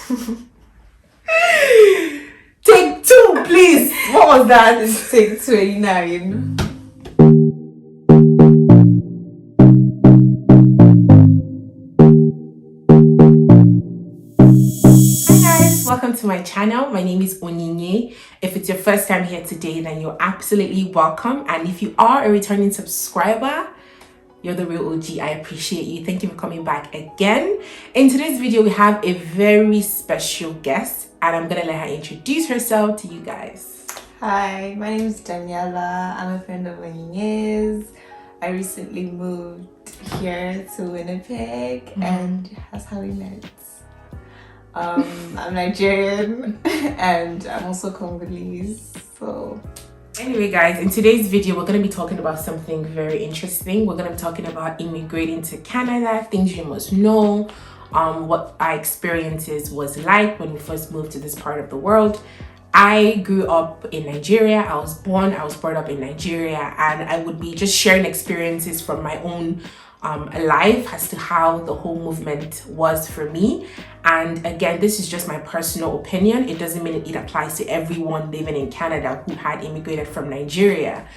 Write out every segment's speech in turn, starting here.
Take two, please. What was that? Take 29. Hi guys, welcome to my channel. My name is Onyinye. If it's your first time here today, then you're absolutely welcome. And if you are a returning subscriber, you're the real OG. I appreciate you. Thank you for coming back again. In today's video, we have a very special guest, and I'm gonna let her introduce herself to you guys. Hi, my name is Daniela. I'm a friend of Onyinye's. I recently moved here to Winnipeg, and that's how we met. I'm Nigerian and I'm also Congolese. So anyway guys, in today's video we're going to be talking about something very interesting. We're going to be talking about immigrating to Canada, things you must know, what our experiences was like when we first moved to this part of the world. I grew up in Nigeria. I was brought up in Nigeria, and I would be just sharing experiences from my own life as to how the whole movement was for me. And again, this is just my personal opinion. It doesn't mean it applies to everyone living in Canada who had immigrated from Nigeria.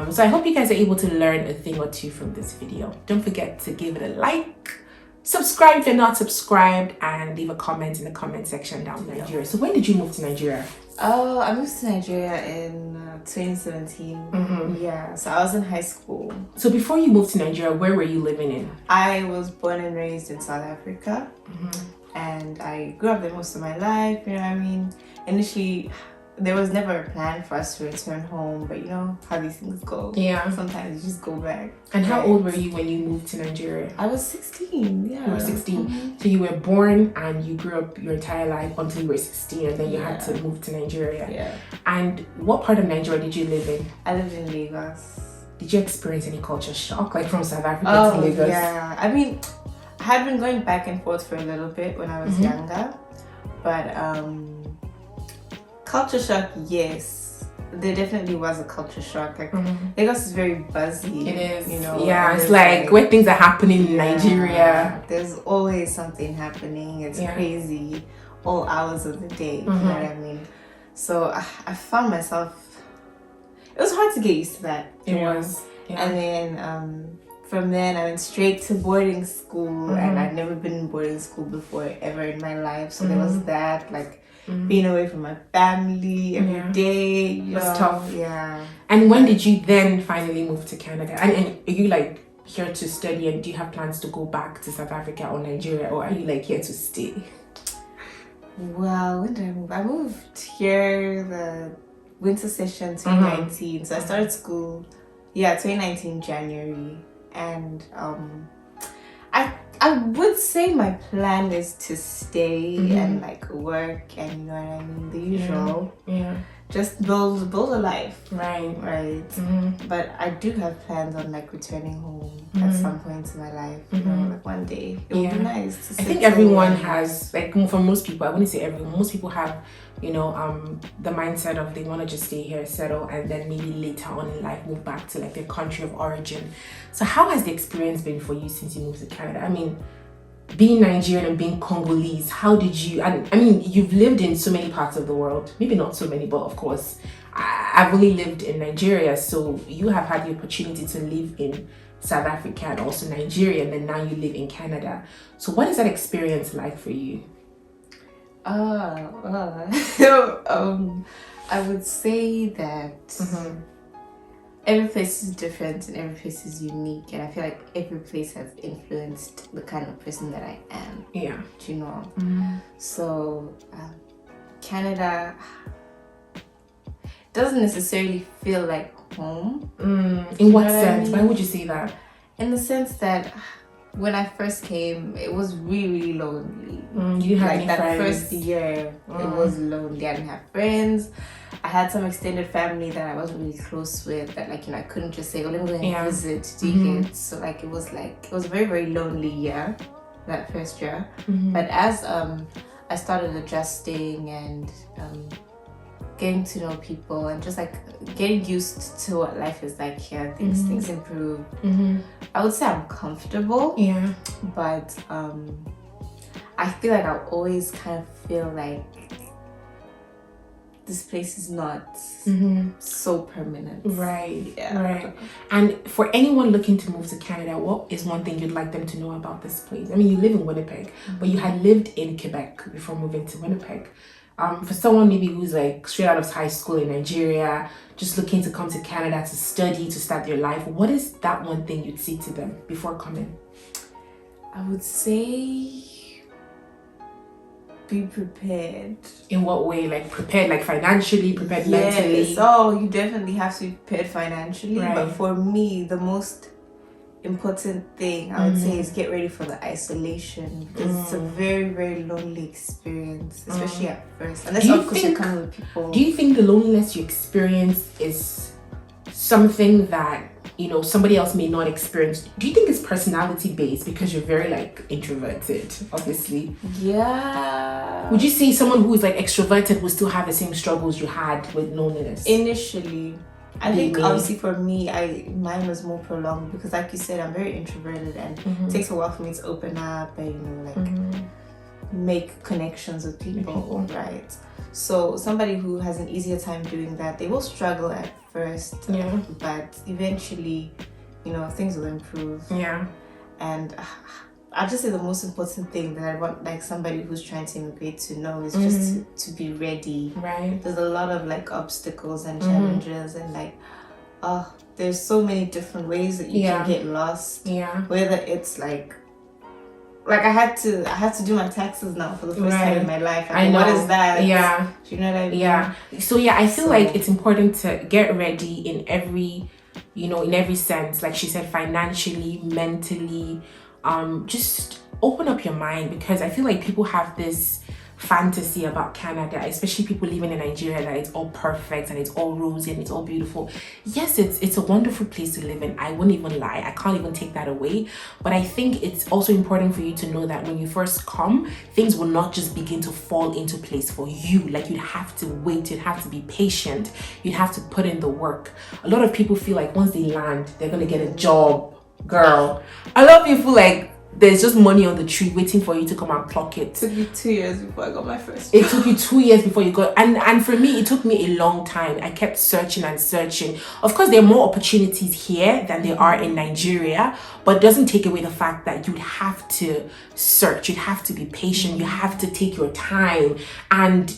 So I hope you guys are able to learn a thing or two from this video. Don't forget to give it a like, subscribe if you're not subscribed, and leave a comment in the comment section down in Nigeria. So when did you move to Nigeria? Oh, I moved to Nigeria in 2017. Yeah, so I was in high school. So before you moved to Nigeria, where were you living in? I was born and raised in South Africa. And I grew up there most of my life, you know what I mean? Initially, there was never a plan for us to return home, but you know how these things go. Yeah. Sometimes you just go back. And how old were you when you moved to Nigeria? I was 16, yeah. You were 16. So you were born and you grew up your entire life until you were 16, and then you had to move to Nigeria. Yeah. And what part of Nigeria did you live in? I lived in Lagos. Did you experience any culture shock, like from South Africa to Lagos? Yeah. I mean, I had been going back and forth for a little bit when I was younger, but culture shock, yes, there definitely was a culture shock. Like Lagos is very buzzy. It is, you know. Yeah, it's like where things are happening in Nigeria. There's always something happening. It's crazy, all hours of the day. You know what I mean? So I found myself. It was hard to get used to that. It was, and then. From then I went straight to boarding school, and I'd never been in boarding school before ever in my life. So there was that, like being away from my family every day. It was tough. Yeah. And when did you then finally move to Canada? And are you like here to study, and do you have plans to go back to South Africa or Nigeria, or are you like here to stay? Well, when did I move? I moved here the winter session 2019. So I started school, 2019 January. And I would say my plan is to stay and like work and, you know what I mean, the usual. Yeah. Just build a life. Right. But I do have plans on like returning home at some point in my life. You know, like one day. It would be nice to I think everyone has, like, for most people, I wouldn't say everyone, most people have, you know, the mindset of they want to just stay here, settle, and then maybe later on in life move back to like their country of origin. So how has the experience been for you since you moved to Canada? I mean, being Nigerian and being Congolese, how did you, and I mean, you've lived in so many parts of the world, maybe not so many, but of course, I've only lived in Nigeria, so you have had the opportunity to live in South Africa and also Nigeria, and then now you live in Canada. So what is that experience like for you? I would say that every place is different and every place is unique, and I feel like every place has influenced the kind of person that I am. Yeah. Do you know? So Canada doesn't necessarily feel like home. In what sense? Why would you say that? In the sense that when I first came, it was really lonely. You didn't have like any that friends? First year, it was lonely. I didn't have friends. I had some extended family that I wasn't really close with. That, like, you know, I couldn't just say, "Oh, let me go and visit." Do you get? So like it was a very, very lonely year, that first year. But as I started adjusting and getting to know people and just like getting used to what life is like here, things improve. I would say I'm comfortable, but I feel like I always kind of feel like this place is not so permanent. Right. Yeah. Right. And for anyone looking to move to Canada, what is one thing you'd like them to know about this place? I mean, you live in Winnipeg, but you had lived in Quebec before moving to Winnipeg. For someone maybe who's like straight out of high school in Nigeria, just looking to come to Canada to study, to start their life, what is that one thing you'd say to them before coming? I would say be prepared. In what way? Like prepared, like financially, prepared mentally? So you definitely have to be prepared financially. Right. But for me, the most important thing I would say is get ready for the isolation, because it's a very, very lonely experience, especially at first. Unless of course you're coming with people. Do you think the loneliness you experience is something that, you know, somebody else may not experience? Do you think it's personality based because you're very like introverted, obviously? Yeah. Would you say someone who is like extroverted will still have the same struggles you had with loneliness? Initially, I think obviously for me, mine was more prolonged because, like you said, I'm very introverted, and it takes a while for me to open up and, you know, like make connections with people, right? So somebody who has an easier time doing that, they will struggle at first, but eventually, you know, things will improve. Yeah. And I'll just say the most important thing that I want like somebody who's trying to immigrate to know is just to be ready. Right. There's a lot of like obstacles and challenges, and like there's so many different ways that you can get lost. Yeah. Whether it's like I had to do my taxes now for the first time in my life. I know. What is that? Yeah. Do you know what I mean? Yeah. So yeah, I feel like it's important to get ready in every, you know, in every sense. Like she said, financially, mentally, just open up your mind, because I feel like people have this fantasy about Canada, especially people living in Nigeria, that it's all perfect and it's all rosy and it's all beautiful. Yes, it's a wonderful place to live in. I wouldn't even lie. I can't even take that away. But I think it's also important for you to know that when you first come, things will not just begin to fall into place for you. Like you'd have to wait, you'd have to be patient, you'd have to put in the work. A lot of people feel like once they land, they're gonna get a job. Girl, a lot of people like there's just money on the tree waiting for you to come and pluck it. It took me 2 years before I got my first job. It took you 2 years before you got, and for me it took me a long time. I kept searching and searching. Of course there are more opportunities here than there are in Nigeria, but it doesn't take away the fact that you'd have to search, you'd have to be patient, you have to take your time, and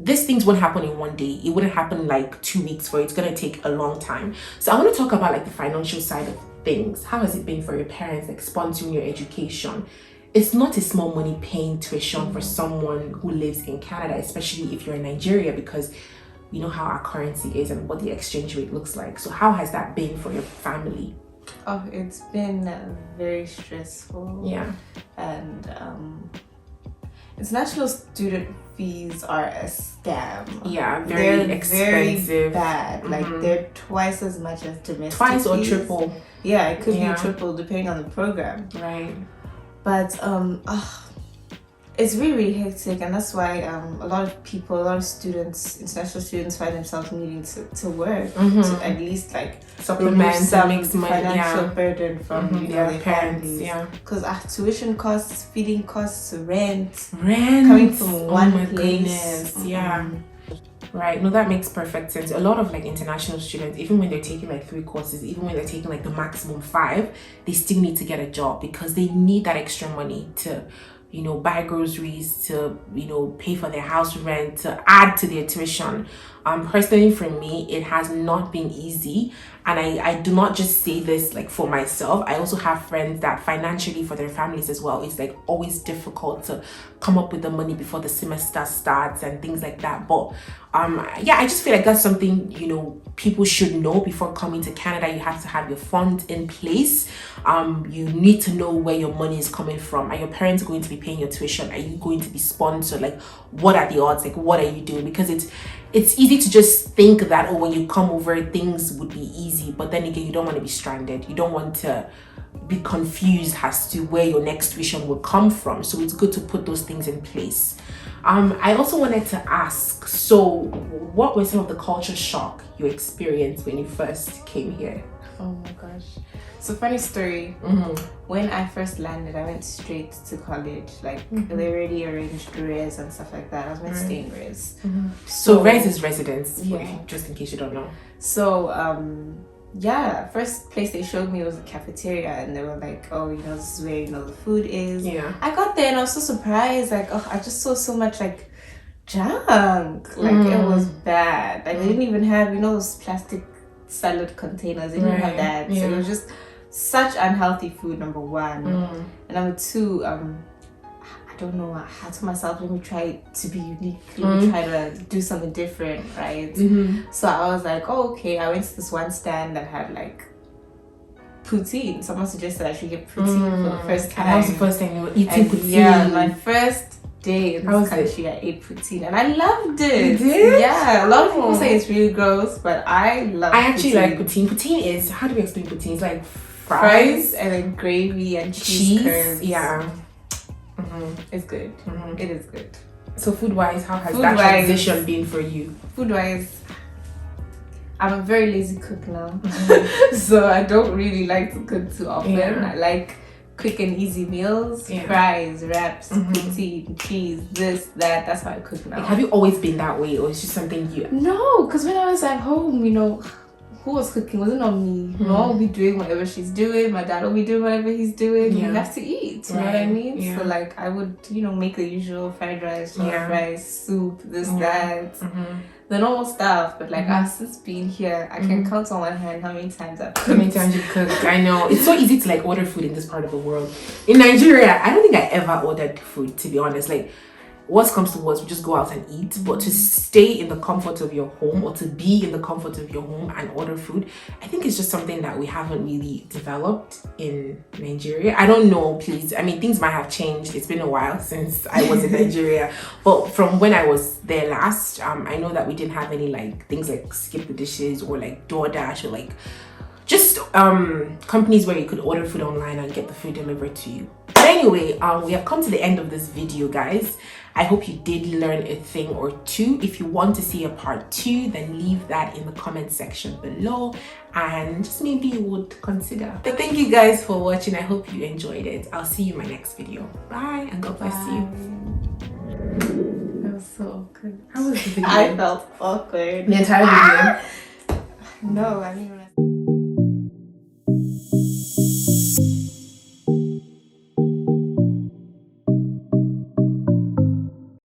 these things won't happen in one day. It wouldn't happen in like 2 weeks for you. It's gonna take a long time. So I want to talk about like the financial side of things. How has it been for your parents, like sponsoring your education? It's not a small money paying tuition for someone who lives in Canada, especially if you're in Nigeria, because you know how our currency is and what the exchange rate looks like. So how has that been for your family? Oh, it's been very stressful. Yeah. And international student fees are a scam. Yeah, they're expensive. Very bad. Like they're twice as much as domestic. Twice or fees. Triple. Yeah, it could be triple depending on the program. Right. But it's really, really hectic, and that's why a lot of students, international students, find themselves needing to work to at least like supplement some financial burden from their parents. families. Yeah. Because tuition costs, feeding costs, rent coming from one place. Goodness. Yeah. Right, no, that makes perfect sense. A lot of like international students, even when they're taking like 3 courses, even when they're taking like the maximum 5, they still need to get a job because they need that extra money to, you know, buy groceries, to, you know, pay for their house rent, to add to their tuition. Personally for me, it has not been easy, and I do not just say this like for myself. I also have friends that financially for their families as well, it's like always difficult to come up with the money before the semester starts and things like that. But yeah, I just feel like that's something, you know, people should know before coming to Canada. You have to have your funds in place. You need to know where your money is coming from. Are your parents going to be paying your tuition? Are you going to be sponsored? Like, what are the odds? Like, what are you doing? Because it's easy to just think that, oh, when you come over, things would be easy. But then again, you don't want to be stranded. You don't want to be confused as to where your next tuition will come from. So it's good to put those things in place. I also wanted to ask, so what were some of the culture shock you experienced when you first came here? Oh my gosh. So funny story. Mm-hmm. When I first landed, I went straight to college. Like they already arranged res and stuff like that. I was meant to stay in res. So res is residence. Yeah. Just in case you don't know. So yeah, first place they showed me was the cafeteria, and they were like, oh, you know, this is where, you know, the food is. Yeah. I got there and I was so surprised. Like, oh, I just saw so much like junk. Like it was bad. Like they didn't even have, you know, those plastic salad containers. They didn't have that. So it was just such unhealthy food, number one. And number two, I don't know, I had to myself, let me try to be unique, let me try to do something different, right? So I was like, oh, okay. I went to this one stand that had like poutine. Someone suggested I should get poutine for the first time. That was the first time you were eating poutine. Yeah, my first day in this country, I ate poutine and I loved it. You did? Yeah, a lot of people say it's really gross, but I love I actually poutine. like poutine. Poutine is, how do we explain poutine? It's like fries And then gravy and cheese curds. Yeah. It's good. It is good. So food-wise, how has that transition been for you? Food-wise, I'm a very lazy cook now. So I don't really like to cook too often. I like quick and easy meals, fries, wraps, poutine, cheese, this, that. That's how I cook now. Like, have you always been that way, or is it just something you... No, because when I was at home, you know, who was cooking? Wasn't not me. Mom will be doing whatever she's doing. My dad will be doing whatever he's doing. You have to eat. You know what I mean? So like I would, you know, make the usual fried rice, rice, soup, this, that, the normal stuff. But like I've since been here, I can count on one hand how many times I've cooked. How many times you cooked? I know. It's so easy to like order food in this part of the world. In Nigeria, I don't think I ever ordered food, to be honest. Like, worst comes to worst, we just go out and eat. But to stay in the comfort of your home, or to be in the comfort of your home and order food, I think it's just something that we haven't really developed in Nigeria. I don't know, please. I mean, things might have changed. It's been a while since I was in Nigeria. But from when I was there last, I know that we didn't have any like things like Skip the Dishes or like DoorDash or like just companies where you could order food online and get the food delivered to you. But anyway, we have come to the end of this video, guys. I hope you did learn a thing or two. If you want to see a part 2, then leave that in the comment section below and just maybe you would consider. So thank you guys for watching. I hope you enjoyed it. I'll see you in my next video. Bye and God bless you. That was so awkward. How was the video? I felt awkward. The entire video? No, I mean...